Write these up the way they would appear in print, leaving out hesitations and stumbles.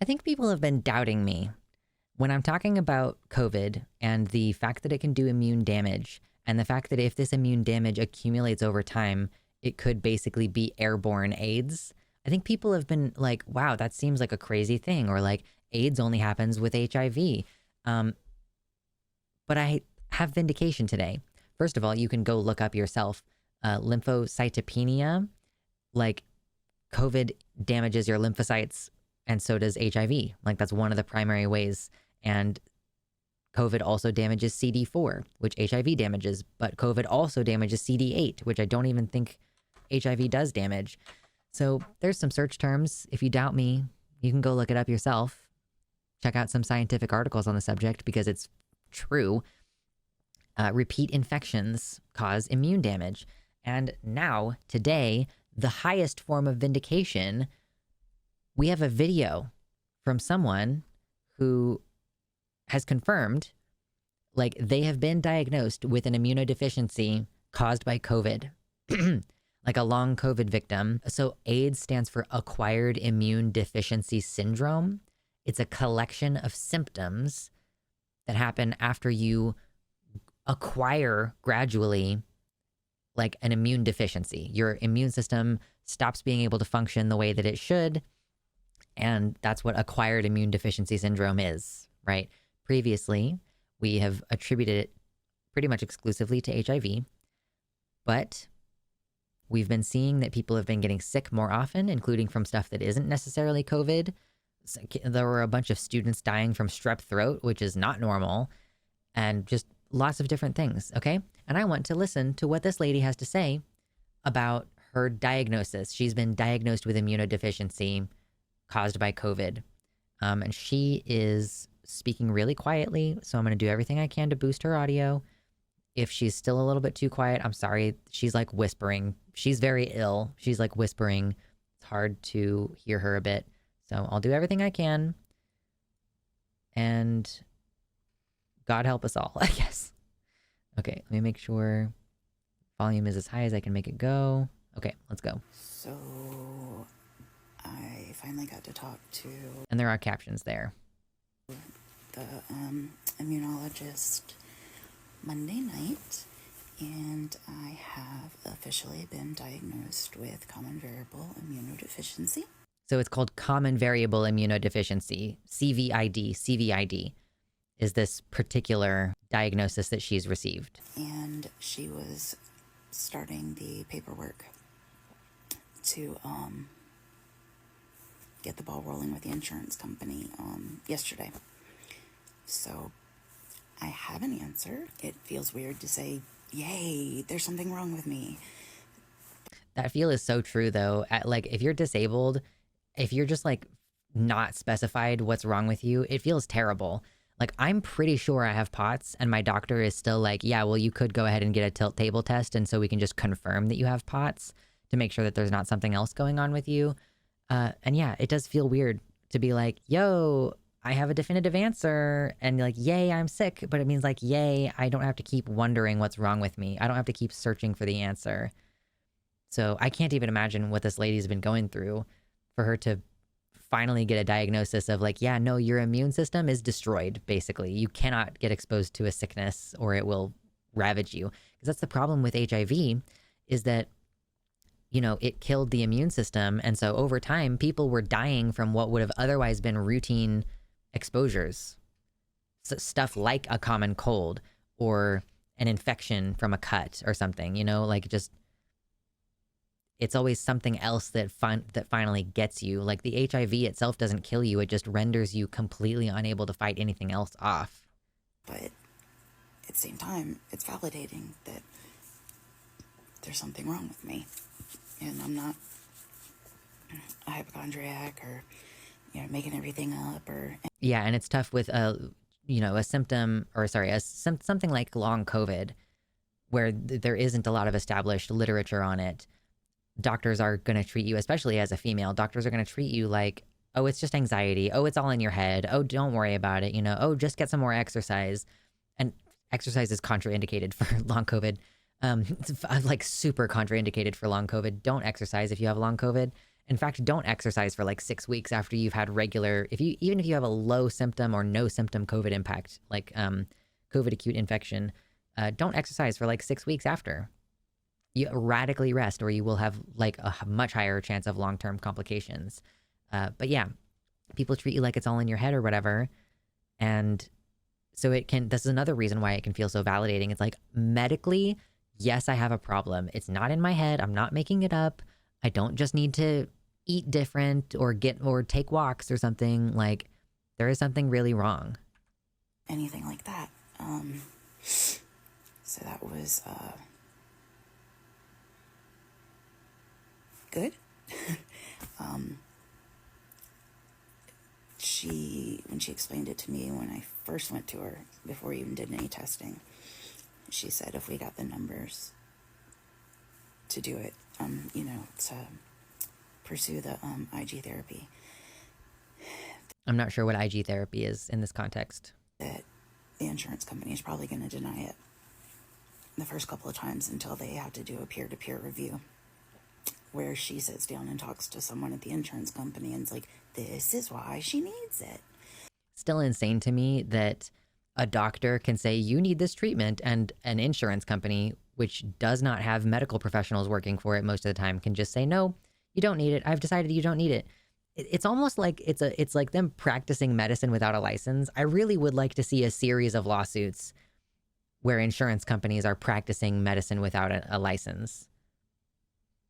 think people have been doubting me when I'm talking about COVID and the fact that it can do immune damage, and the fact that if this immune damage accumulates over time, it could basically be airborne AIDS. I think people have been like, wow, that seems like a crazy thing, or like AIDS only happens with HIV. But I have vindication today. First of all, you can go look up yourself. Lymphocytopenia, like COVID damages your lymphocytes, and so does HIV. Like that's one of the primary ways. And COVID also damages CD4, which HIV damages, but COVID also damages CD8, which I don't even think HIV does damage. So there's some search terms. If you doubt me, you can go look it up yourself. Check out some scientific articles on the subject because it's true. Repeat infections cause immune damage. And now, today, the highest form of vindication, we have a video from someone who has confirmed, like, they have been diagnosed with an immunodeficiency caused by COVID, like a long COVID victim. So AIDS stands for acquired immune deficiency syndrome. It's a collection of symptoms that happen after you acquire gradually like an immune deficiency. Your immune system stops being able to function the way that it should. And that's what acquired immune deficiency syndrome is, right? Previously, we have attributed it pretty much exclusively to HIV, but we've been seeing that people have been getting sick more often, including from stuff that isn't necessarily COVID. So there were a bunch of students dying from strep throat, which is not normal, and just lots of different things, okay? And I want to listen to what this lady has to say about her diagnosis. She's been diagnosed with immunodeficiency caused by COVID. And she is speaking really quietly, so I'm going to do everything I can to boost her audio. If she's still a little bit too quiet, I'm sorry. She's like whispering. She's very ill. She's like whispering. It's hard to hear her a bit. So I'll do everything I can. And God help us all, I guess. Okay, let me make sure volume is as high as I can make it go. Okay, let's go. So I finally got to talk to... And there are captions there. ...the immunologist Monday night, and I have officially been diagnosed with common variable immunodeficiency. So it's called common variable immunodeficiency, CVID. CVID is this particular diagnosis that she's received. And she was starting the paperwork to get the ball rolling with the insurance company yesterday. So I have an answer. It feels weird to say, yay, there's something wrong with me. That feel is so true though. Like if you're disabled, if you're just like not specified what's wrong with you, it feels terrible. Like I'm pretty sure I have POTS and my doctor is still like, yeah, well, you could go ahead and get a tilt table test. And so we can just confirm that you have POTS to make sure that there's not something else going on with you. And yeah, it does feel weird to be like, yo, I have a definitive answer and like, yay, I'm sick. But it means like, yay, I don't have to keep wondering what's wrong with me. I don't have to keep searching for the answer. So I can't even imagine what this lady's been going through for her to finally get a diagnosis of like, yeah, no, your immune system is destroyed, basically. You cannot get exposed to a sickness or it will ravage you. Because that's the problem with HIV is that, you know, it killed the immune system. And so over time, people were dying from what would have otherwise been routine exposures. So stuff like a common cold or an infection from a cut or something, you know, like just... It's always something else that finally gets you. Like the HIV itself doesn't kill you. It just renders you completely unable to fight anything else off. But at the same time, it's validating that there's something wrong with me. And I'm not a hypochondriac or, you know, making everything up or... Yeah, and it's tough with you know, a symptom, or sorry, something like long COVID, where there isn't a lot of established literature on it. Doctors are going to treat you, especially as a female, doctors are going to treat you like, oh, it's just anxiety. Oh, it's all in your head. Oh, don't worry about it. You know, oh, just get some more exercise. And exercise is contraindicated for long COVID. It's like super contraindicated for long COVID. Don't exercise if you have long COVID. In fact, don't exercise for like 6 weeks after you've had regular, even if you have a low symptom or no symptom COVID impact, like COVID acute infection, don't exercise for like 6 weeks after. You radically rest, or you will have like a much higher chance of long-term complications. But yeah, people treat you like it's all in your head or whatever. And so this is another reason why it can feel so validating. It's like, medically, yes, I have a problem. It's not in my head. I'm not making it up. I don't just need to eat different or take walks or something. Like, there is something really wrong. Anything like that. So that was good. When she explained it to me when I first went to her, before we even did any testing, she said if we got the numbers to do it, to pursue the IG therapy. I'm not sure what IG therapy is in this context. That the insurance company is probably going to deny it the first couple of times until they have to do a peer-to-peer review, where she sits down and talks to someone at the insurance company and is like, this is why she needs it. Still insane to me that a doctor can say you need this treatment, and an insurance company, which does not have medical professionals working for it most of the time, can just say, no, you don't need it. I've decided you don't need it. It's almost like it's like them practicing medicine without a license. I really would like to see a series of lawsuits where insurance companies are practicing medicine without a license.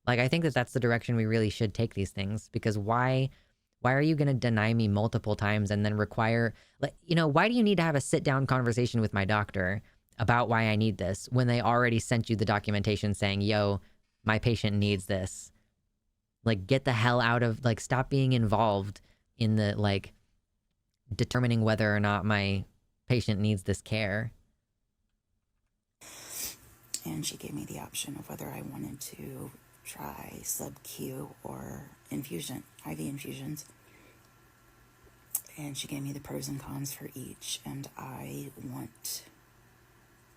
Like, I think that that's the direction we really should take these things, because why are you going to deny me multiple times and then require, like, why do you need to have a sit down conversation with my doctor about why I need this when they already sent you the documentation saying, yo, my patient needs this? Like, get the hell out of, like, stop being involved in the, like, determining whether or not my patient needs this care. And she gave me the option of whether I wanted to try sub-Q or infusion, IV infusions. And she gave me the pros and cons for each, and I want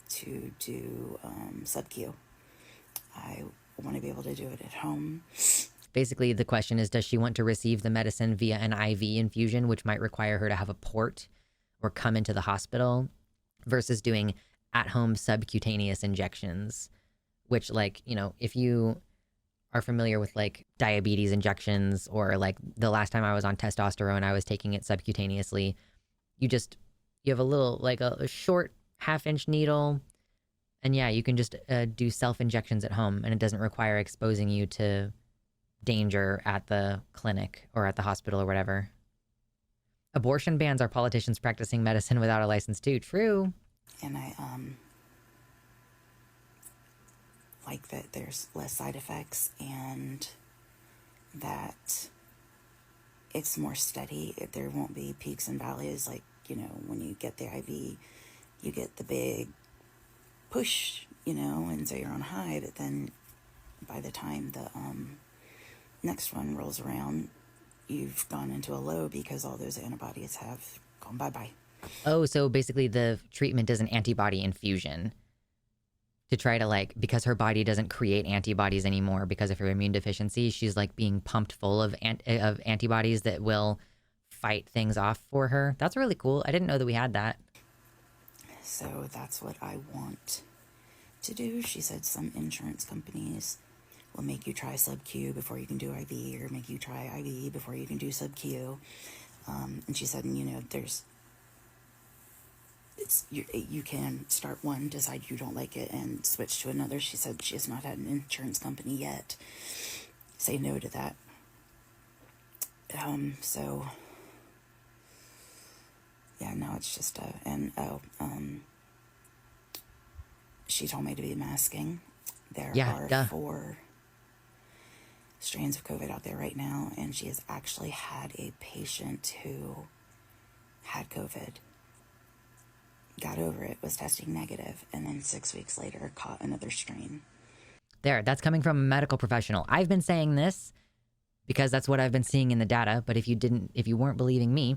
to do sub-Q. I want to be able to do it at home. Basically, the question is, does she want to receive the medicine via an IV infusion, which might require her to have a port or come into the hospital, versus doing at-home subcutaneous injections, which, like, if you are familiar with like diabetes injections, or like the last time I was on testosterone, I was taking it subcutaneously. You have a little, like a short 1/2-inch needle, and yeah, you can just do self-injections at home, and it doesn't require exposing you to danger at the clinic or at the hospital or whatever. Abortion bans are politicians practicing medicine without a license too. True. And I like that there's less side effects, and that it's more steady. There won't be peaks and valleys. Like, when you get the IV, you get the big push, and so you're on high, but then by the time the next one rolls around, you've gone into a low because all those antibodies have gone bye-bye. Oh, so basically the treatment is an antibody infusion to try to, like, because her body doesn't create antibodies anymore because of her immune deficiency, she's like being pumped full of antibodies that will fight things off for her. That's really cool. I didn't know that we had that. So that's what I want to do. She said some insurance companies will make you try sub-Q before you can do IV, or make you try IV before you can do sub-Q. And she said, you can start one, decide you don't like it, and switch to another. She said she has not had an insurance company yet say no to that. So yeah, now it's just she told me to be masking. There are 4 strains of COVID out there right now, and she has actually had a patient who had COVID, got over it, was testing negative, and then 6 weeks later caught another strain. That's coming from a medical professional. I've been saying this because that's what I've been seeing in the data, but if you weren't believing me,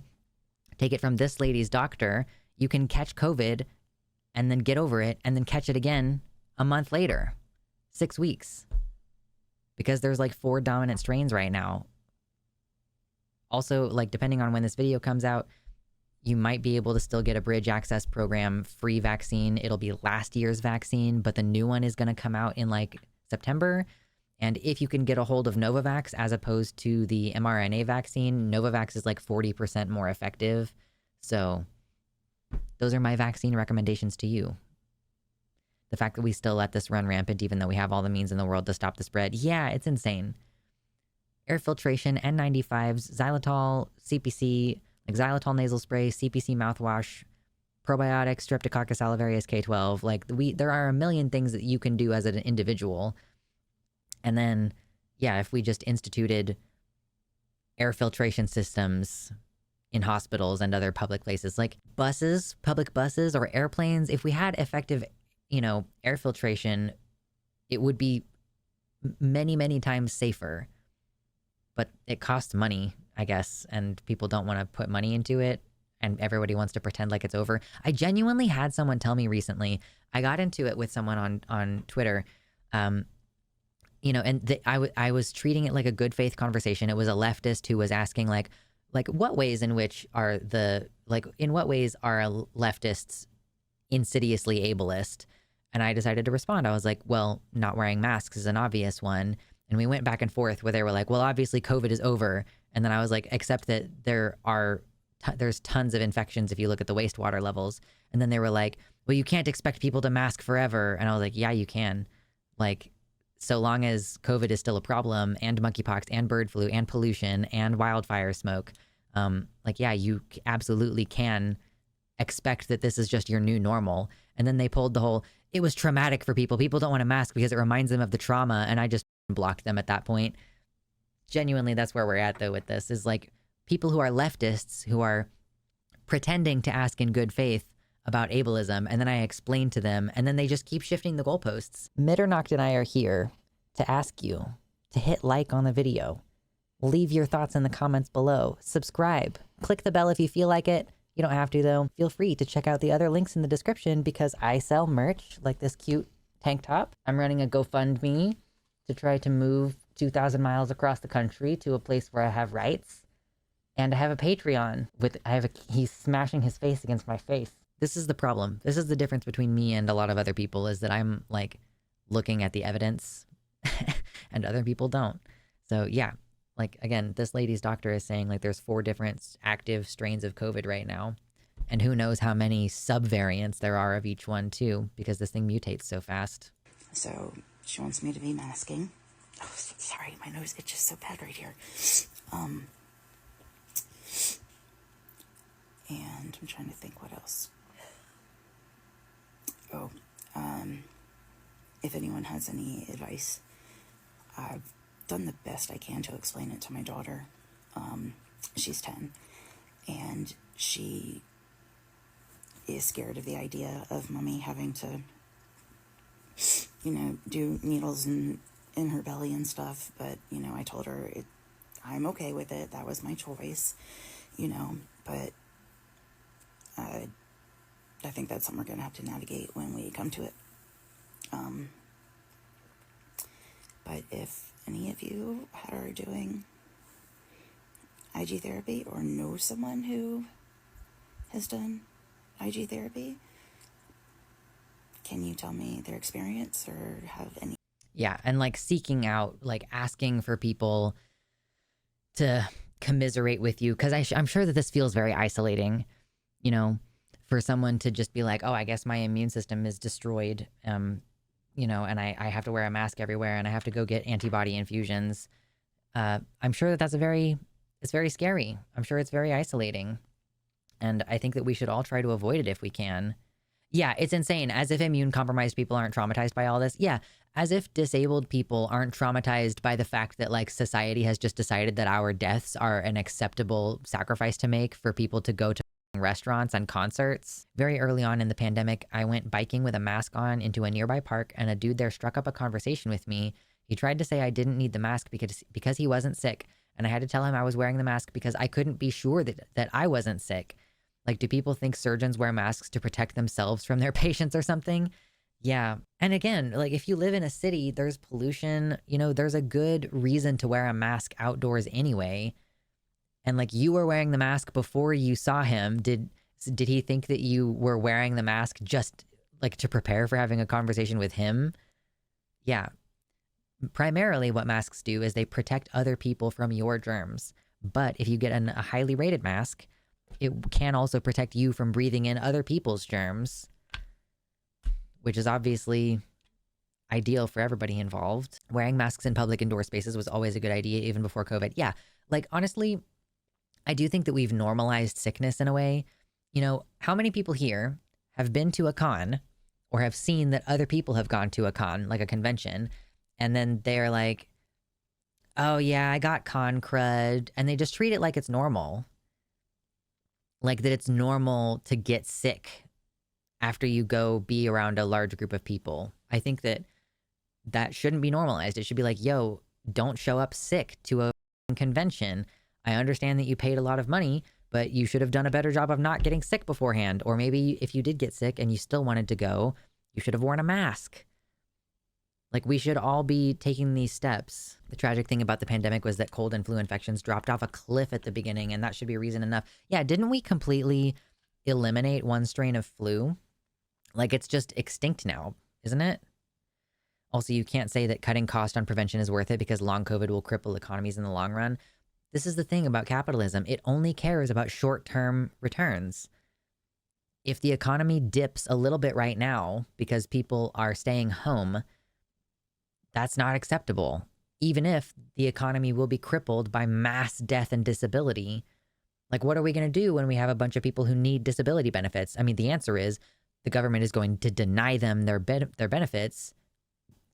take it from this lady's doctor. You can catch COVID and then get over it and then catch it again a month later, 6 weeks. Because there's like 4 dominant strains right now. Also, like, depending on when this video comes out, you might be able to still get a bridge access program free vaccine. It'll be last year's vaccine, but the new one is going to come out in like September. And if you can get a hold of Novavax as opposed to the mRNA vaccine, Novavax is like 40% more effective. So those are my vaccine recommendations to you. The fact that we still let this run rampant, even though we have all the means in the world to stop the spread, yeah, it's insane. Air filtration, N95s, xylitol, CPC, like xylitol nasal spray, CPC mouthwash, probiotics, Streptococcus salivarius K12. Like, there are a million things that you can do as an individual. And then, yeah, if we just instituted air filtration systems in hospitals and other public places, like buses, public buses or airplanes, if we had effective, air filtration, it would be many, many times safer. But it costs money, I guess, and people don't want to put money into it, and everybody wants to pretend like it's over. I genuinely had someone tell me recently, I got into it with someone on Twitter, and I was treating it like a good faith conversation. It was a leftist who was asking like what ways in which are in what ways are leftists insidiously ableist? And I decided to respond. I was like, well, not wearing masks is an obvious one. And we went back and forth where they were like, well, obviously COVID is over. And then I was like, except that there's tons of infections if you look at the wastewater levels. And then they were like, well, you can't expect people to mask forever. And I was like, yeah, you can. Like, so long as COVID is still a problem, and monkeypox and bird flu and pollution and wildfire smoke, yeah, you absolutely can expect that this is just your new normal. And then they pulled the whole, it was traumatic for people. People don't want to mask because it reminds them of the trauma. And I just blocked them at that point. Genuinely, that's where we're at though with this, is like people who are leftists who are pretending to ask in good faith about ableism, and then I explain to them, and then they just keep shifting the goalposts. Mitternacht and I are here to ask you to hit like on the video, leave your thoughts in the comments below, subscribe, click the bell if you feel like it. You don't have to though. Feel free to check out the other links in the description because I sell merch like this cute tank top. I'm running a GoFundMe to try to move 2,000 miles across the country to a place where I have rights. And I have a Patreon he's smashing his face against my face. This is the problem. This is the difference between me and a lot of other people, is that I'm like looking at the evidence and other people don't. So yeah, like again, this lady's doctor is saying like there's 4 different active strains of COVID right now. And who knows how many subvariants there are of each one too, because this thing mutates so fast. So she wants me to be masking. Oh, sorry, my nose itches so bad right here. And I'm trying to think what else. Oh, if anyone has any advice, I've done the best I can to explain it to my daughter. She's 10, and she is scared of the idea of mommy having to, do needles in her belly and stuff. But, I told her I'm okay with it. That was my choice, but I think that's something we're going to have to navigate when we come to it. But if any of you are doing IG therapy or know someone who has done IG therapy, can you tell me their experience or have any? Yeah, and like seeking out, like asking for people to commiserate with you, because I'm sure that this feels very isolating, for someone to just be like, oh, I guess my immune system is destroyed, and I have to wear a mask everywhere and I have to go get antibody infusions. I'm sure that's it's very scary. I'm sure it's very isolating. And I think that we should all try to avoid it if we can. Yeah, it's insane. As if immune compromised people aren't traumatized by all this. Yeah, as if disabled people aren't traumatized by the fact that like society has just decided that our deaths are an acceptable sacrifice to make for people to go to restaurants and concerts. Very early on in the pandemic, I went biking with a mask on into a nearby park, and a dude there struck up a conversation with me. He tried to say I didn't need the mask because he wasn't sick, and I had to tell him I was wearing the mask because I couldn't be sure that I wasn't sick. Like, do people think surgeons wear masks to protect themselves from their patients or something? Yeah. And again, like if you live in a city, there's pollution, there's a good reason to wear a mask outdoors anyway. and like you were wearing the mask before you saw him, did he think that you were wearing the mask just like to prepare for having a conversation with him? Yeah. Primarily what masks do is they protect other people from your germs. But if you get a highly rated mask, it can also protect you from breathing in other people's germs, which is obviously ideal for everybody involved. Wearing masks in public indoor spaces was always a good idea, even before COVID. Yeah, like honestly, I do think that we've normalized sickness in a way. You know, how many people here have been to a con or have seen that other people have gone to a con, like a convention, and then they're like, oh yeah, I got con crud, and they just treat it like it's normal. Like that it's normal to get sick after you go be around a large group of people. I think that shouldn't be normalized. It should be like, yo, don't show up sick to a convention. I understand that you paid a lot of money, but you should have done a better job of not getting sick beforehand. Or maybe if you did get sick and you still wanted to go, you should have worn a mask. Like, we should all be taking these steps. The tragic thing about the pandemic was that cold and flu infections dropped off a cliff at the beginning, and that should be reason enough. Yeah, didn't we completely eliminate one strain of flu? Like, it's just extinct now, isn't it? Also, you can't say that cutting cost on prevention is worth it because long COVID will cripple economies in the long run. This is the thing about capitalism. It only cares about short-term returns. If the economy dips a little bit right now because people are staying home, that's not acceptable. Even if the economy will be crippled by mass death and disability. Like, what are we going to do when we have a bunch of people who need disability benefits? I mean, the answer is the government is going to deny them their benefits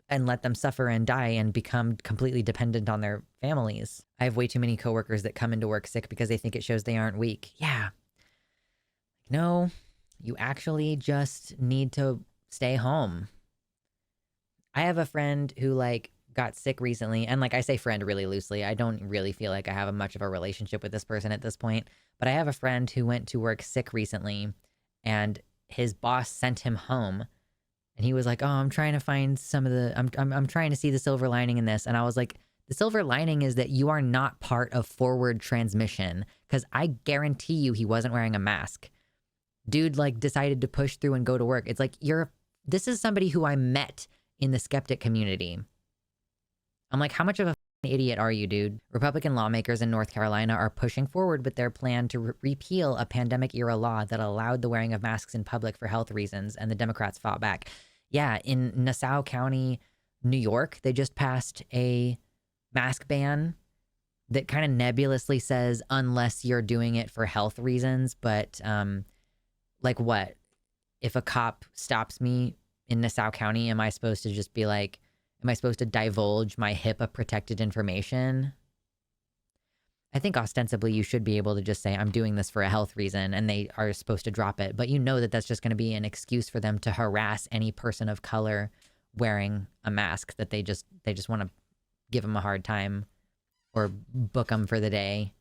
and let them suffer and die and become completely dependent on their families. I have way too many coworkers that come into work sick because they think it shows they aren't weak. Yeah. No, you actually just need to stay home. I have a friend who like got sick recently, and like I say friend really loosely. I don't really feel like I have much of a relationship with this person at this point, but I have a friend who went to work sick recently and his boss sent him home. And he was like, oh, I'm trying to find some of the, I'm trying to see the silver lining in this. And I was like, the silver lining is that you are not part of forward transmission. Because I guarantee you he wasn't wearing a mask. Dude like decided to push through and go to work. It's like, this is somebody who I met in the skeptic community. I'm like, how much of a idiot are you, dude? Republican lawmakers in North Carolina are pushing forward with their plan to repeal a pandemic-era law that allowed the wearing of masks in public for health reasons, and the Democrats fought back. Yeah, in Nassau County, New York, they just passed a mask ban that kind of nebulously says unless you're doing it for health reasons, but like what? If a cop stops me in Nassau County, am I supposed to just be like, am I supposed to divulge my HIPAA protected information? I think ostensibly you should be able to just say, I'm doing this for a health reason, and they are supposed to drop it. But you know that that's just going to be an excuse for them to harass any person of color wearing a mask, that they just want to give them a hard time or book them for the day,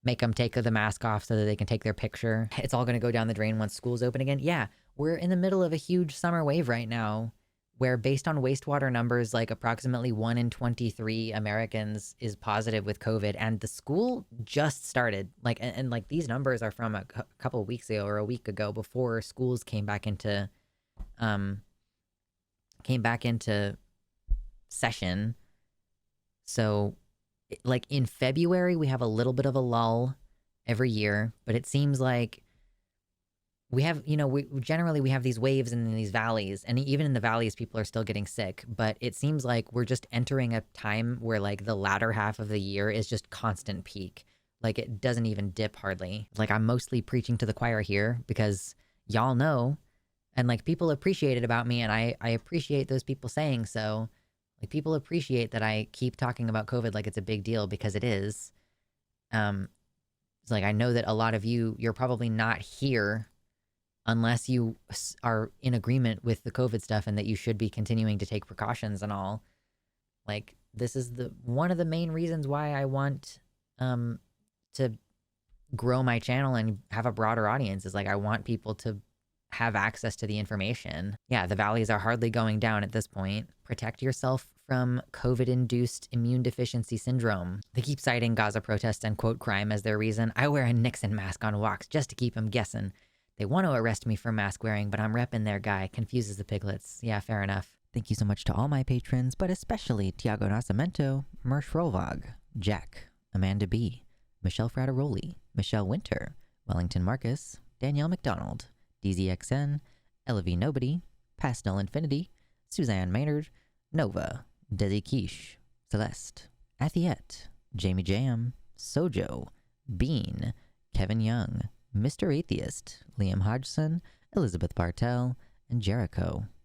make them take the mask off so that they can take their picture. It's all going to go down the drain once school's open again. Yeah, we're in the middle of a huge summer wave right now, where based on wastewater numbers, like approximately 1 in 23 Americans is positive with COVID, and the school just started. Like, and like these numbers are from a couple of weeks ago or a week ago, before schools came back into session. So, like in February, we have a little bit of a lull every year, but it seems like we have, we generally have these waves and these valleys, and even in the valleys, people are still getting sick. But it seems like we're just entering a time where like the latter half of the year is just constant peak. Like it doesn't even dip hardly. Like I'm mostly preaching to the choir here because y'all know, and like people appreciate it about me, and I appreciate those people saying so. Like people appreciate that I keep talking about COVID like it's a big deal, because it is. It's like I know that a lot of you're probably not here unless you are in agreement with the COVID stuff and that you should be continuing to take precautions and all. Like, this is one of the main reasons why I want to grow my channel and have a broader audience, is like I want people to have access to the information. Yeah, the valleys are hardly going down at this point. Protect yourself from COVID-induced immune deficiency syndrome. They keep citing Gaza protests and quote crime as their reason. I wear a Nixon mask on walks just to keep them guessing. They want to arrest me for mask wearing, but I'm repping their guy. Confuses the piglets. Yeah, fair enough. Thank you so much to all my patrons, but especially Tiago Nascimento, Mersh Rolvog, Jack, Amanda B., Michelle Frateroli, Michelle Winter, Wellington Marcus, Danielle McDonald, DZXN, Ella Nobody, Pastel Infinity, Suzanne Maynard, Nova, Desi Quiche, Celeste, Athiette, Jamie Jam, Sojo, Bean, Kevin Young, Mr. Atheist, Liam Hodgson, Elizabeth Bartell, and Jericho.